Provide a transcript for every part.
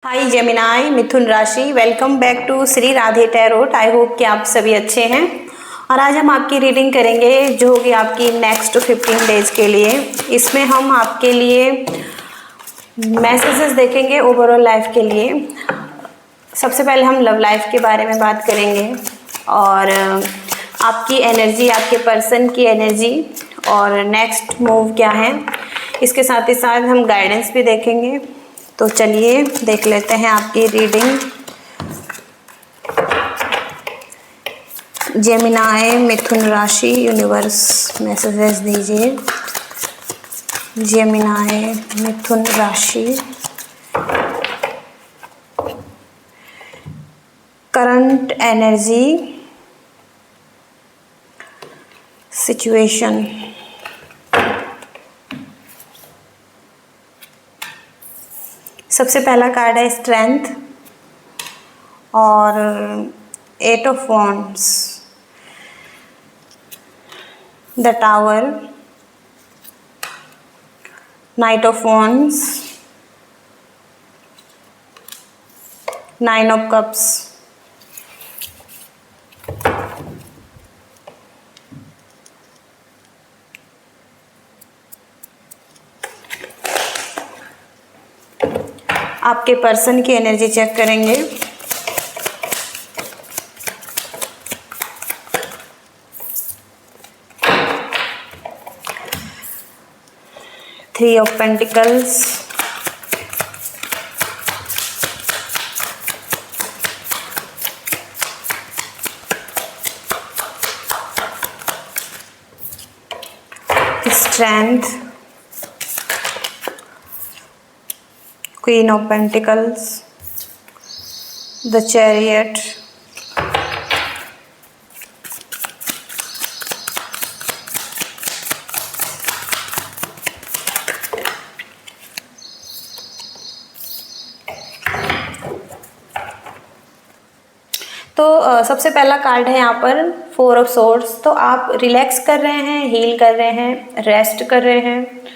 हाय Gemini मिथुन राशि, welcome back to Shri Radhe tarot. I hope कि आप सभी अच्छे हैं। और आज हम आपकी रीडिंग करेंगे जो होगी आपकी नेक्स्ट 15 डेज के लिए। इसमें हम आपके लिए मैसेजेस देखेंगे ओवरऑल लाइफ के लिए। सबसे पहले हम लव लाइफ के बारे में बात करेंगे और आपकी एनर्जी, आपके पर्सन की एनर्जी और नेक्स्ट मूव क्या है। इसके साथ ही साथ हम गाइडेंस भी देखेंगे। तो चलिए देख लेते हैं आपकी रीडिंग। जेमिनाई मिथुन राशि, यूनिवर्स मैसेजेस दीजिए। जेमिनाई मिथुन राशि, करंट एनर्जी सिचुएशन। सबसे पहला कार्ड है स्ट्रेंथ और 8 of wands, the tower, night of wands, 9 of cups. आपके पर्सन की एनर्जी चेक करेंगे। Three of pentacles, strength, Queen of Pentacles, the Chariot, तो सबसे पहला कार्ड है यहाँ पर 4 ऑफ सोर्ड्स। तो आप रिलैक्स कर रहे हैं, हील कर रहे हैं, रेस्ट कर रहे हैं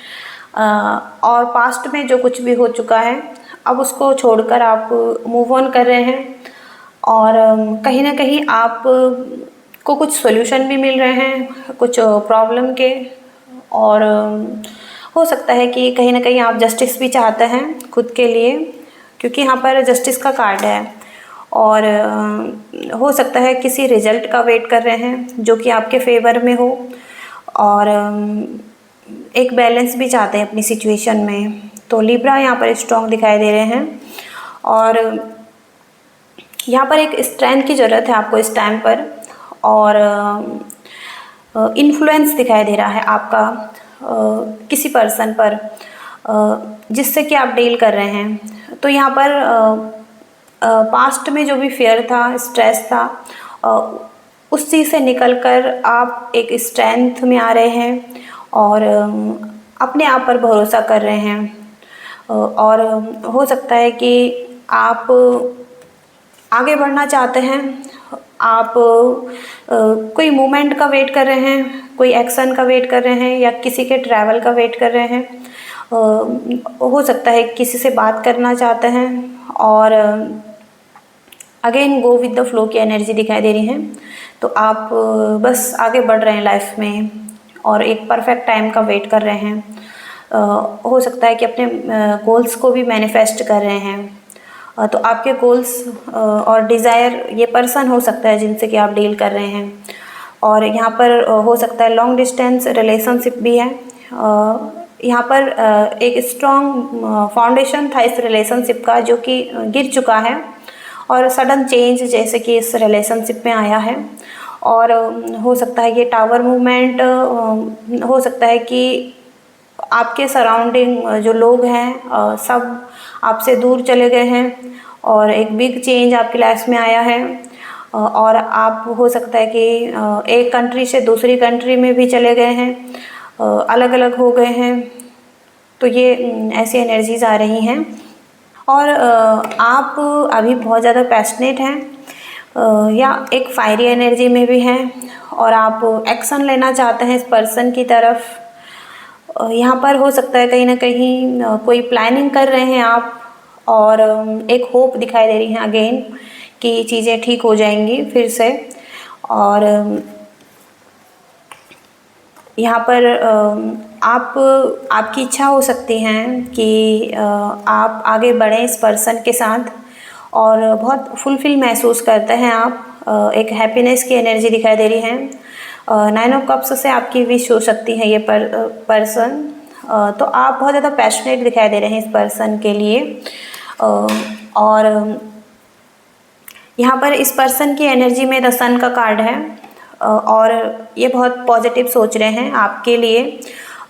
और पास्ट में जो कुछ भी हो चुका है अब उसको छोड़कर आप मूव ऑन कर रहे हैं। और कहीं ना कहीं आप को कुछ सॉल्यूशन भी मिल रहे हैं कुछ प्रॉब्लम के। और हो सकता है कि कहीं ना कहीं आप जस्टिस भी चाहते हैं खुद के लिए, क्योंकि यहाँ पर जस्टिस का कार्ड है। और हो सकता है किसी रिजल्ट का वेट कर रहे हैं जो कि आपके फेवर में हो। और एक बैलेंस भी चाहते हैं अपनी सिचुएशन में। तो लिब्रा यहाँ पर स्ट्रॉन्ग दिखाई दे रहे हैं और यहाँ पर एक स्ट्रेंथ की ज़रूरत है आपको इस टाइम पर। और इन्फ्लुएंस दिखाई दे रहा है आपका किसी पर्सन पर जिससे कि आप डील कर रहे हैं। तो यहाँ पर पास्ट में जो भी फियर था, स्ट्रेस था, उस चीज़ से निकलकर आप एक स्ट्रेंथ में आ रहे हैं और अपने आप पर भरोसा कर रहे हैं। और हो सकता है कि आप आगे बढ़ना चाहते हैं। आप कोई मूवमेंट का वेट कर रहे हैं, कोई एक्शन का वेट कर रहे हैं या किसी के ट्रैवल का वेट कर रहे हैं। हो सकता है किसी से बात करना चाहते हैं और again go with the flow की एनर्जी दिखाई दे रही है। तो आप बस आगे बढ़ रहे हैं लाइफ में और एक परफेक्ट टाइम का वेट कर रहे हैं। हो सकता है कि अपने गोल्स को भी मैनिफेस्ट कर रहे हैं। तो आपके गोल्स और डिज़ायर, ये पर्सन हो सकता है जिनसे कि आप डील कर रहे हैं। और यहाँ पर हो सकता है लॉन्ग डिस्टेंस रिलेशनशिप भी है। यहाँ पर एक स्ट्रॉन्ग फाउंडेशन था इस रिलेशनशिप का जो कि गिर चुका है और सडन चेंज जैसे कि इस रिलेशनशिप में आया है। और हो सकता है ये टावर मूवमेंट, हो सकता है कि आपके सराउंडिंग जो लोग हैं सब आपसे दूर चले गए हैं और एक बिग चेंज आपकी लाइफ में आया है। और आप हो सकता है कि एक कंट्री से दूसरी कंट्री में भी चले गए हैं, अलग अलग हो गए हैं। तो ये ऐसी एनर्जीज आ रही हैं। और आप अभी बहुत ज़्यादा पैशनेट हैं या एक फायरी एनर्जी में भी हैं और आप एक्शन लेना चाहते हैं इस पर्सन की तरफ। यहाँ पर हो सकता है कहीं ना कहीं कोई प्लानिंग कर रहे हैं आप और एक होप दिखाई दे रही है अगेन कि चीज़ें ठीक हो जाएंगी फिर से। और यहाँ पर आपकी इच्छा हो सकती है कि आप आगे बढ़ें इस पर्सन के साथ, और बहुत फुलफिल महसूस करते हैं आप। एक हैप्पीनेस की एनर्जी दिखाई दे रही है। 9 ऑफ कप्स से आपकी विश हो सकती है ये पर्सन। तो आप बहुत ज़्यादा पैशनेट दिखाई दे रहे हैं इस पर्सन के लिए। और यहाँ पर इस पर्सन की एनर्जी में द सन का कार्ड है, और ये बहुत पॉजिटिव सोच रहे हैं आपके लिए।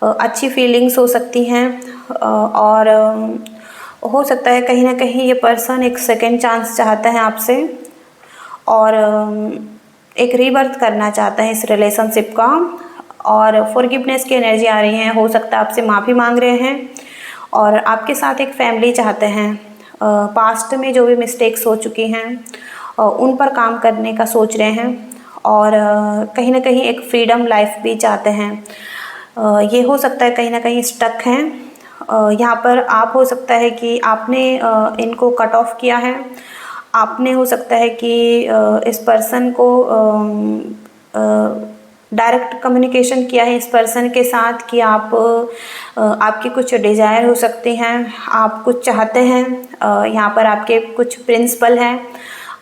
अच्छी फीलिंग्स हो सकती हैं, और हो सकता है कहीं ना कहीं ये पर्सन एक सेकेंड चांस चाहता है आपसे, और एक रीबर्थ करना चाहता है इस रिलेशनशिप का। और फॉरगिवनेस की एनर्जी आ रही है, हो सकता है आपसे माफ़ी मांग रहे हैं, और आपके साथ एक फैमिली चाहते हैं। पास्ट में जो भी मिस्टेक्स हो चुकी हैं उन पर काम करने का सोच रहे हैं, और कहीं ना कहीं एक फ्रीडम लाइफ भी चाहते हैं। ये हो सकता है कहीं ना कहीं स्टक हैं। यहाँ पर आप हो सकता है कि आपने इनको कट ऑफ किया है। आपने हो सकता है कि इस पर्सन को डायरेक्ट कम्युनिकेशन किया है इस पर्सन के साथ कि आपकी कुछ डिज़ायर हो सकती हैं, आप कुछ चाहते हैं। यहाँ पर आपके कुछ प्रिंसिपल हैं,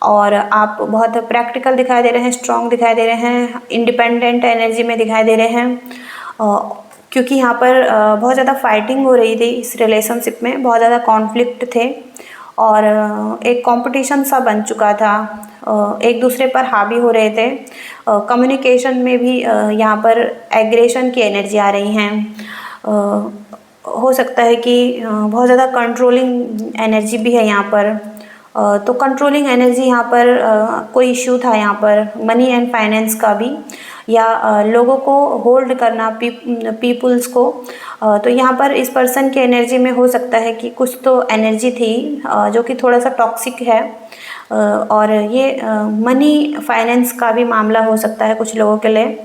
और आप बहुत प्रैक्टिकल दिखाई दे रहे हैं, स्ट्रॉन्ग दिखाई दे रहे हैं, इंडिपेंडेंट एनर्जी में दिखाई दे रहे हैं। क्योंकि यहाँ पर बहुत ज़्यादा फाइटिंग हो रही थी इस रिलेशनशिप में, बहुत ज़्यादा कॉन्फ्लिक्ट थे, और एक कंपटीशन सा बन चुका था। एक दूसरे पर हावी हो रहे थे। कम्युनिकेशन में भी यहाँ पर एग्रेशन की एनर्जी आ रही हैं। हो सकता है कि बहुत ज़्यादा कंट्रोलिंग एनर्जी भी है यहाँ पर। तो कंट्रोलिंग एनर्जी यहाँ पर कोई इश्यू था यहाँ पर मनी एंड फाइनेंस का भी, या लोगों को होल्ड करना, पीपुल्स को। तो यहाँ पर इस पर्सन की एनर्जी में हो सकता है कि कुछ तो एनर्जी थी जो कि थोड़ा सा टॉक्सिक है, और ये मनी फाइनेंस का भी मामला हो सकता है कुछ लोगों के लिए,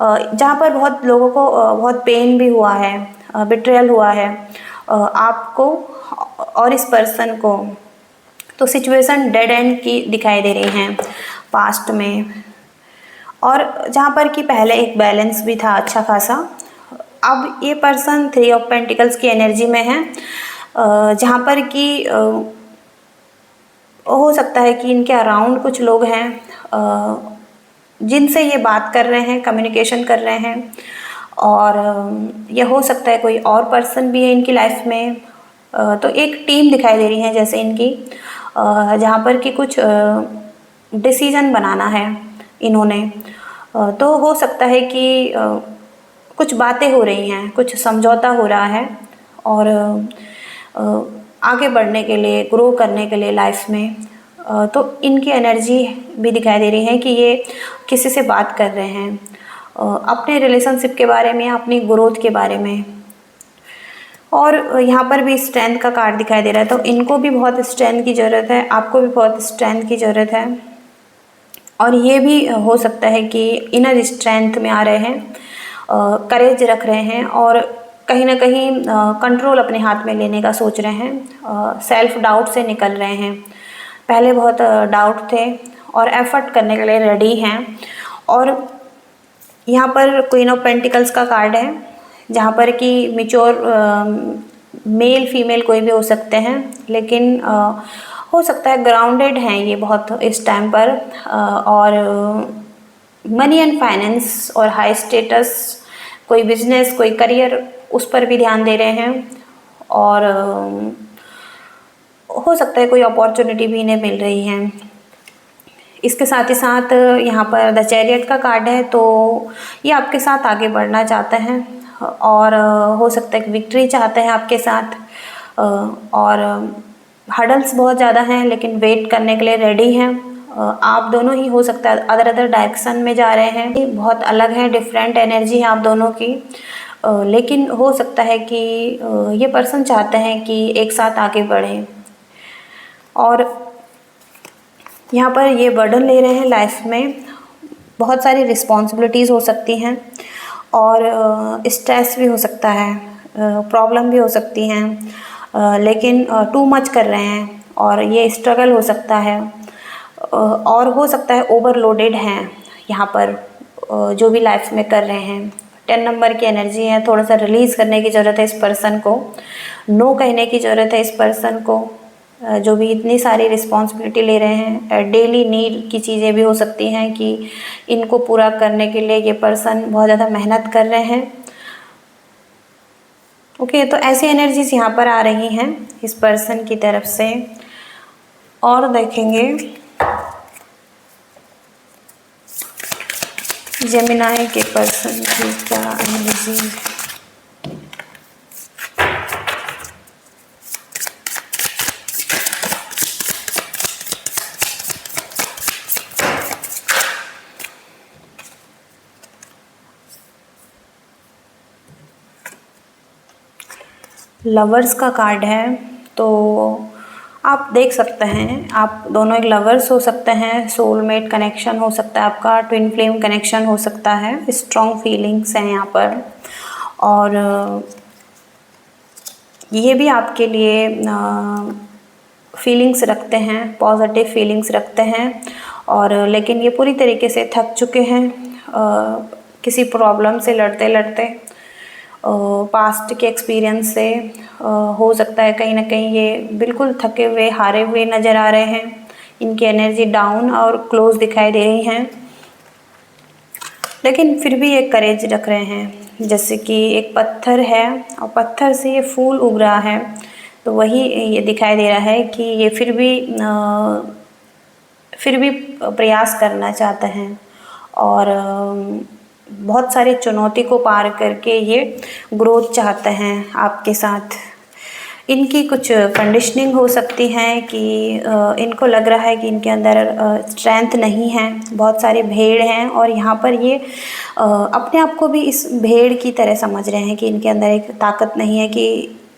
जहाँ पर बहुत लोगों को बहुत पेन भी हुआ है, बिट्रेयल हुआ है आपको और इस पर्सन को। तो सिचुएशन डेड एंड की दिखाई दे रही हैं पास्ट में, और जहाँ पर कि पहले एक बैलेंस भी था अच्छा खासा। अब ये पर्सन 3 ऑफ पेंटिकल्स की एनर्जी में है, जहाँ पर कि हो सकता है कि इनके अराउंड कुछ लोग हैं जिनसे ये बात कर रहे हैं, कम्युनिकेशन कर रहे हैं, और यह हो सकता है कोई और पर्सन भी है इनकी लाइफ में। तो एक टीम दिखाई दे रही है जैसे इनकी, जहाँ पर कि कुछ डिसीज़न बनाना है इन्होंने। तो हो सकता है कि कुछ बातें हो रही हैं, कुछ समझौता हो रहा है, और आगे बढ़ने के लिए, ग्रो करने के लिए लाइफ में। तो इनकी एनर्जी भी दिखाई दे रही है कि ये किसी से बात कर रहे हैं अपने रिलेशनशिप के बारे में, अपनी ग्रोथ के बारे में। और यहाँ पर भी स्ट्रेंथ का कार्ड दिखाई दे रहा है, तो इनको भी बहुत स्ट्रेंथ की ज़रूरत है, आपको भी बहुत स्ट्रेंथ की ज़रूरत है। और ये भी हो सकता है कि इनर स्ट्रेंथ में आ रहे हैं, करेज रख रहे हैं, और कहीं ना कहीं कंट्रोल अपने हाथ में लेने का सोच रहे हैं, सेल्फ डाउट से निकल रहे हैं। पहले बहुत डाउट थे और एफर्ट करने के लिए रेडी हैं। और यहाँ पर क्वीन ऑफ पेंटिकल्स का कार्ड है, जहाँ पर कि मैच्योर मेल फीमेल कोई भी हो सकते हैं, लेकिन हो सकता है ग्राउंडेड हैं ये बहुत इस टाइम पर, और मनी एंड फाइनेंस और हाई स्टेटस, कोई बिजनेस, कोई करियर, उस पर भी ध्यान दे रहे हैं। और हो सकता है कोई अपॉर्चुनिटी भी इन्हें मिल रही है। इसके साथ ही साथ यहाँ पर द चैरियट का कार्ड है, तो ये आपके साथ आगे बढ़ना चाहते हैं, और हो सकता है कि विक्ट्री चाहते हैं आपके साथ। और हर्डल्स बहुत ज़्यादा हैं, लेकिन वेट करने के लिए रेडी हैं। आप दोनों ही हो सकता है अदर डायरेक्शन में जा रहे हैं, बहुत अलग है, डिफरेंट एनर्जी है आप दोनों की। लेकिन हो सकता है कि ये पर्सन चाहते हैं कि एक साथ आगे बढ़ें, और यहाँ पर ये बर्डन ले रहे हैं लाइफ में। बहुत सारी रिस्पॉन्सिबिलिटीज़ हो सकती हैं, और स्ट्रेस भी हो सकता है, प्रॉब्लम भी हो सकती हैं। लेकिन टू मच कर रहे हैं और ये स्ट्रगल हो सकता है। और हो सकता है ओवरलोडेड हैं यहाँ पर, जो भी लाइफ में कर रहे हैं। 10 नंबर की एनर्जी है, थोड़ा सा रिलीज़ करने की ज़रूरत है इस पर्सन को, नो कहने की ज़रूरत है इस पर्सन को। जो भी इतनी सारी रिस्पॉन्सिबिलिटी ले रहे हैं, डेली नीड की चीज़ें भी हो सकती हैं कि इनको पूरा करने के लिए ये पर्सन बहुत ज़्यादा मेहनत कर रहे हैं। ओके, तो ऐसी एनर्जीज यहाँ पर आ रही हैं इस पर्सन की तरफ से। और देखेंगे जेमिनाई के पर्सन की क्या एनर्जी है। लवर्स का कार्ड है, तो आप देख सकते हैं आप दोनों एक लवर्स हो सकते हैं, सोलमेट कनेक्शन हो सकता है आपका, ट्विन फ्लेम कनेक्शन हो सकता है, स्ट्रॉन्ग फीलिंग्स हैं यहाँ पर। और ये भी आपके लिए फीलिंग्स रखते हैं, पॉजिटिव फीलिंग्स रखते हैं। और लेकिन ये पूरी तरीके से थक चुके हैं किसी प्रॉब्लम से लड़ते लड़ते, पास्ट के एक्सपीरियंस से। हो सकता है कहीं ना कहीं ये बिल्कुल थके हुए, हारे हुए नज़र आ रहे हैं। इनकी एनर्जी डाउन और क्लोज दिखाई दे रही हैं, लेकिन फिर भी ये करेज रख रहे हैं। जैसे कि एक पत्थर है और पत्थर से ये फूल उग रहा है, तो वही ये दिखाई दे रहा है कि ये फिर भी प्रयास करना चाहते हैं। और बहुत सारी चुनौती को पार करके ये ग्रोथ चाहते हैं आपके साथ। इनकी कुछ कंडीशनिंग हो सकती है कि इनको लग रहा है कि इनके अंदर स्ट्रेंथ नहीं है, बहुत सारी भेड़ हैं और यहाँ पर ये अपने आप को भी इस भेड़ की तरह समझ रहे हैं कि इनके अंदर एक ताकत नहीं है कि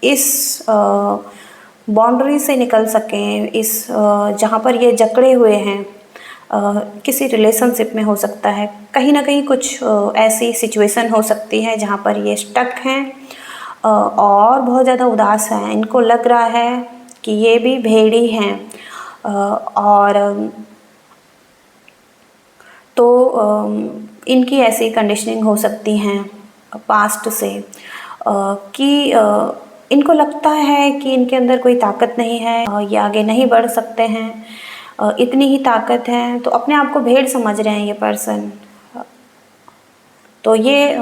इस बाउंड्री से निकल सकें। इस जहाँ पर ये जकड़े हुए हैं, किसी रिलेशनशिप में हो सकता है, कहीं ना कहीं कुछ ऐसी सिचुएशन हो सकती है जहाँ पर ये स्टक हैं और बहुत ज़्यादा उदास हैं। इनको लग रहा है कि ये भी भेड़ी हैं। और तो इनकी ऐसी कंडीशनिंग हो सकती हैं पास्ट से कि इनको लगता है कि इनके अंदर कोई ताकत नहीं है, ये आगे नहीं बढ़ सकते हैं, इतनी ही ताकत है, तो अपने आप को भेड़ समझ रहे हैं ये पर्सन। तो ये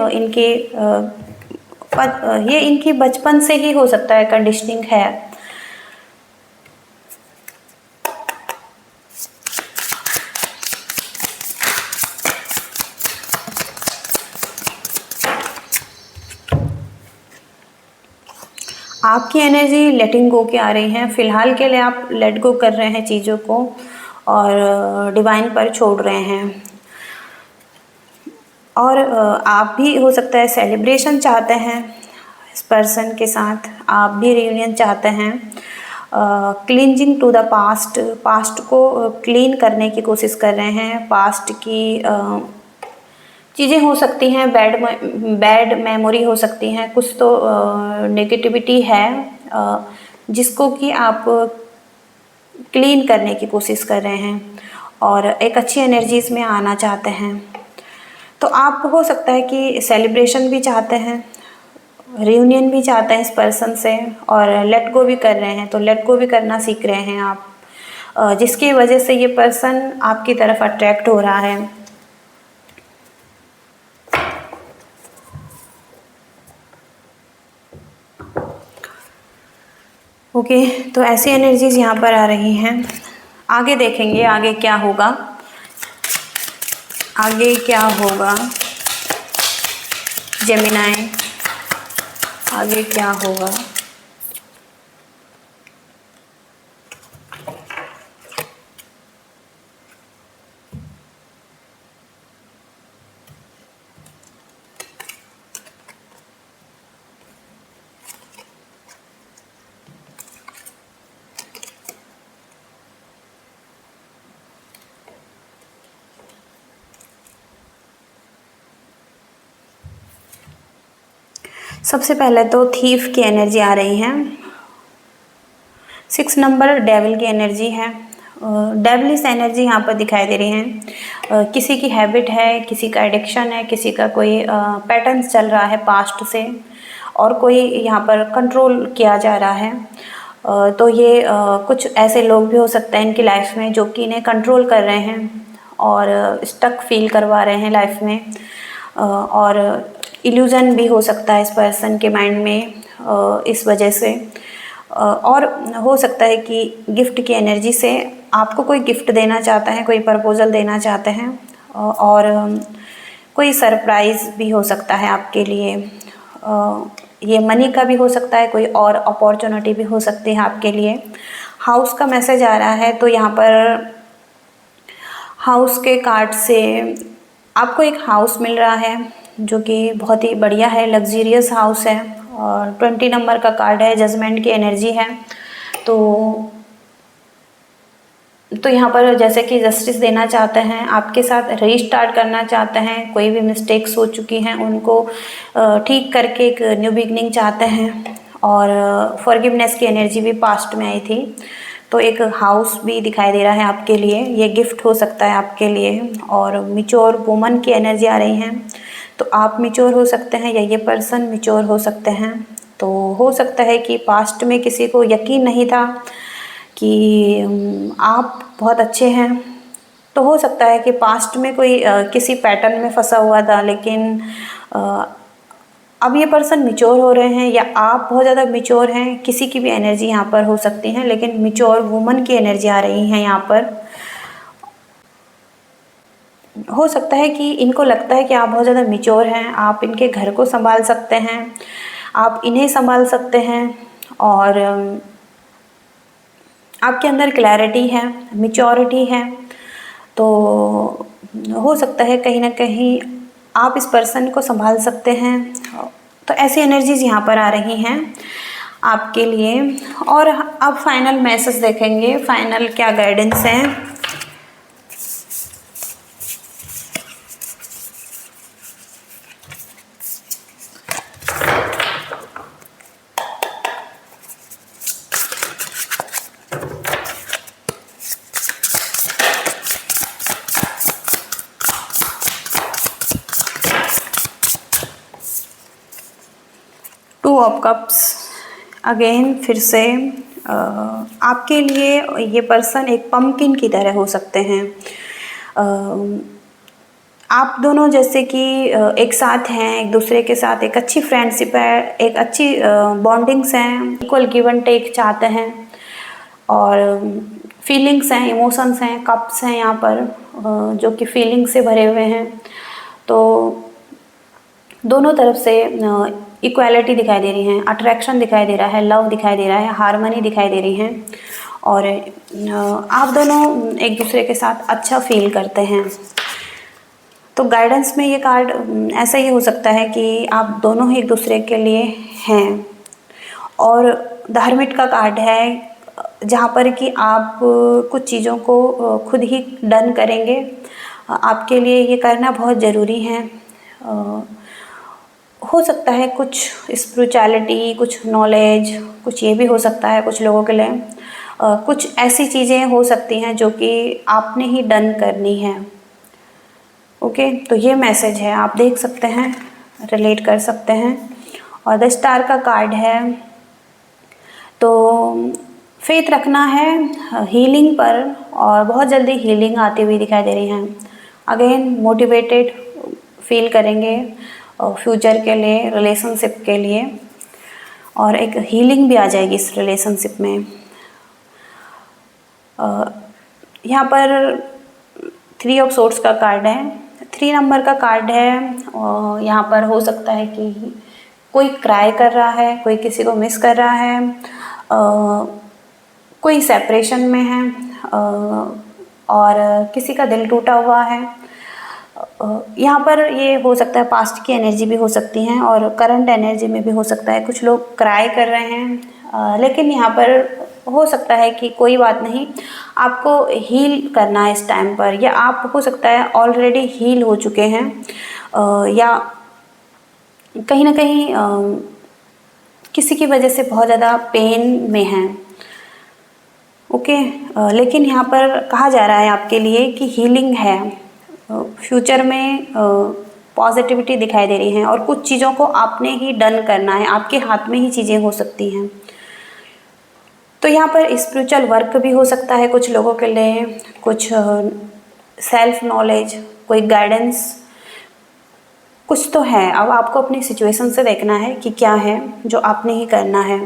इनकी बचपन से ही हो सकता है कंडीशनिंग है। आपकी एनर्जी लेटिंग गो की आ रही है। फ़िलहाल के लिए आप लेट गो कर रहे हैं चीज़ों को और डिवाइन पर छोड़ रहे हैं। और आप भी हो सकता है सेलिब्रेशन चाहते हैं इस पर्सन के साथ, आप भी रियूनियन चाहते हैं। क्लींजिंग टू द पास्ट को क्लीन करने की कोशिश कर रहे हैं। पास्ट की चीज़ें हो सकती हैं, बैड मेमोरी हो सकती हैं, कुछ तो नेगेटिविटी है जिसको कि आप क्लीन करने की कोशिश कर रहे हैं और एक अच्छी एनर्जीज़ में आना चाहते हैं। तो आप हो सकता है कि सेलिब्रेशन भी चाहते हैं, रियूनियन भी चाहते हैं इस पर्सन से और लेट गो भी कर रहे हैं। तो लेट गो भी करना सीख रहे हैं आप, जिसकी वजह से ये पर्सन आपकी तरफ अट्रैक्ट हो रहा है। ओके, तो ऐसी एनर्जीज यहाँ पर आ रही हैं। आगे देखेंगे आगे क्या होगा, आगे क्या होगा जेमिनाई, आगे क्या होगा। सबसे पहले तो थीफ की एनर्जी आ रही है। 6 नंबर डेविल की एनर्जी है। डेविलिश एनर्जी यहाँ पर दिखाई दे रही है। किसी की हैबिट है, किसी का एडिक्शन है, किसी का कोई पैटर्न्स चल रहा है पास्ट से, और कोई यहाँ पर कंट्रोल किया जा रहा है। तो ये कुछ ऐसे लोग भी हो सकते हैं इनकी लाइफ में जो कि इन्हें कंट्रोल कर रहे हैं और स्टक फील करवा रहे हैं लाइफ में, और इल्यूजन भी हो सकता है इस पर्सन के माइंड में इस वजह से। और हो सकता है कि गिफ्ट की एनर्जी से आपको कोई गिफ्ट देना चाहता है, कोई प्रपोजल देना चाहते हैं, और कोई सरप्राइज़ भी हो सकता है आपके लिए। ये मनी का भी हो सकता है, कोई और अपॉर्चुनिटी भी हो सकती है आपके लिए। हाउस का मैसेज आ रहा है, तो यहाँ पर हाउस के कार्ड से आपको एक हाउस मिल रहा है जो कि बहुत ही बढ़िया है, लग्जीरियस हाउस है, और 20 नंबर का कार्ड है, जजमेंट की एनर्जी है। तो यहाँ पर जैसे कि जस्टिस देना चाहते हैं, आपके साथ रीस्टार्ट करना चाहते हैं, कोई भी मिस्टेक्स हो चुकी हैं उनको ठीक करके एक न्यू बिगनिंग चाहते हैं, और फॉरगिवनेस की एनर्जी भी पास्ट में आई थी। तो एक हाउस भी दिखाई दे रहा है आपके लिए, ये गिफ्ट हो सकता है आपके लिए। और मिच्योर वुमन की एनर्जी आ रही हैं, तो आप मिच्योर हो सकते हैं या ये पर्सन मिच्योर हो सकते हैं। तो हो सकता है कि पास्ट में किसी को यकीन नहीं था कि आप बहुत अच्छे हैं, तो हो सकता है कि पास्ट में कोई किसी पैटर्न में फंसा हुआ था, लेकिन अब ये पर्सन मिच्योर हो रहे हैं, या आप बहुत ज़्यादा मिच्योर हैं। किसी की भी एनर्जी यहाँ पर हो सकती है, लेकिन मिच्योर वुमन की एनर्जी आ रही है यहाँ पर। हो सकता है कि इनको लगता है कि आप बहुत ज़्यादा मिच्योर हैं, आप इनके घर को संभाल सकते हैं, आप इन्हें संभाल सकते हैं, और आपके अंदर क्लैरिटी है, मैच्योरिटी है। तो हो सकता है कहीं ना कहीं आप इस पर्सन को संभाल सकते हैं। तो ऐसी एनर्जीज यहाँ पर आ रही हैं आपके लिए। और अब फाइनल मैसेज देखेंगे, फाइनल क्या गाइडेंस है। टू ऑफ कप्स अगेन, फिर से आपके लिए ये पर्सन एक पम्पकिन की तरह हो सकते हैं। आप दोनों जैसे कि एक साथ हैं, एक दूसरे के साथ एक अच्छी फ्रेंडशिप है, एक अच्छी बॉन्डिंग्स हैं, इक्वल गिव एंड टेक चाहते हैं, और फीलिंग्स हैं, इमोशंस हैं, कप्स हैं यहाँ पर जो कि फीलिंग से भरे हुए हैं। तो दोनों तरफ से इक्वालिटी दिखाई दे रही है, अट्रैक्शन दिखाई दे रहा है, लव दिखाई दे रहा है, हार्मनी दिखाई दे रही है, और आप दोनों एक दूसरे के साथ अच्छा फील करते हैं। तो गाइडेंस में ये कार्ड ऐसा ही हो सकता है कि आप दोनों ही एक दूसरे के लिए हैं। और धार्मिक का कार्ड है, जहाँ पर कि आप कुछ चीज़ों को खुद ही डन करेंगे, आपके लिए ये करना बहुत ज़रूरी है। हो सकता है कुछ स्पिरिचुअलिटी, कुछ नॉलेज, कुछ ये भी हो सकता है कुछ लोगों के लिए। कुछ ऐसी चीज़ें हो सकती हैं जो कि आपने ही डन करनी है। ओके, तो ये मैसेज है, आप देख सकते हैं, रिलेट कर सकते हैं। और द स्टार का कार्ड है, तो फेथ रखना है हीलिंग पर, और बहुत जल्दी हीलिंग आती हुई दिखाई दे रही है। अगेन मोटिवेटेड फील करेंगे फ्यूचर के लिए, रिलेशनशिप के लिए, और एक हीलिंग भी आ जाएगी इस रिलेशनशिप में। यहाँ पर 3 ऑफ सोर्ड्स का कार्ड है, 3 नंबर का कार्ड है। और यहाँ पर हो सकता है कि कोई क्राई कर रहा है, कोई किसी को मिस कर रहा है, कोई सेपरेशन में है, और किसी का दिल टूटा हुआ है। यहाँ पर ये हो सकता है पास्ट की एनर्जी भी हो सकती हैं, और करंट एनर्जी में भी हो सकता है। कुछ लोग क्राई कर रहे हैं, लेकिन यहाँ पर हो सकता है कि कोई बात नहीं, आपको हील करना है इस टाइम पर, या आप हो सकता है ऑलरेडी हील हो चुके हैं, या कहीं ना कहीं किसी की वजह से बहुत ज़्यादा पेन में हैं। ओके। लेकिन यहाँ पर कहा जा रहा है आपके लिए कि हीलिंग है, फ्यूचर में पॉजिटिविटी दिखाई दे रही है और कुछ चीज़ों को आपने ही डन करना है, आपके हाथ में ही चीज़ें हो सकती हैं। तो यहाँ पर स्पिरिचुअल वर्क भी हो सकता है कुछ लोगों के लिए, कुछ सेल्फ नॉलेज, कोई गाइडेंस, कुछ तो है। अब आपको अपनी सिचुएशन से देखना है कि क्या है जो आपने ही करना है।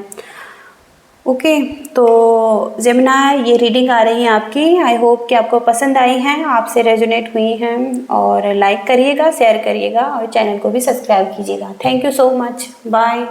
ओके, तो जेमिनाई ये रीडिंग आ रही है आपकी। आई होप कि आपको पसंद आई हैं, आपसे रेजोनेट हुई हैं, और लाइक करिएगा, शेयर करिएगा और चैनल को भी सब्सक्राइब कीजिएगा। Thank you so much, bye.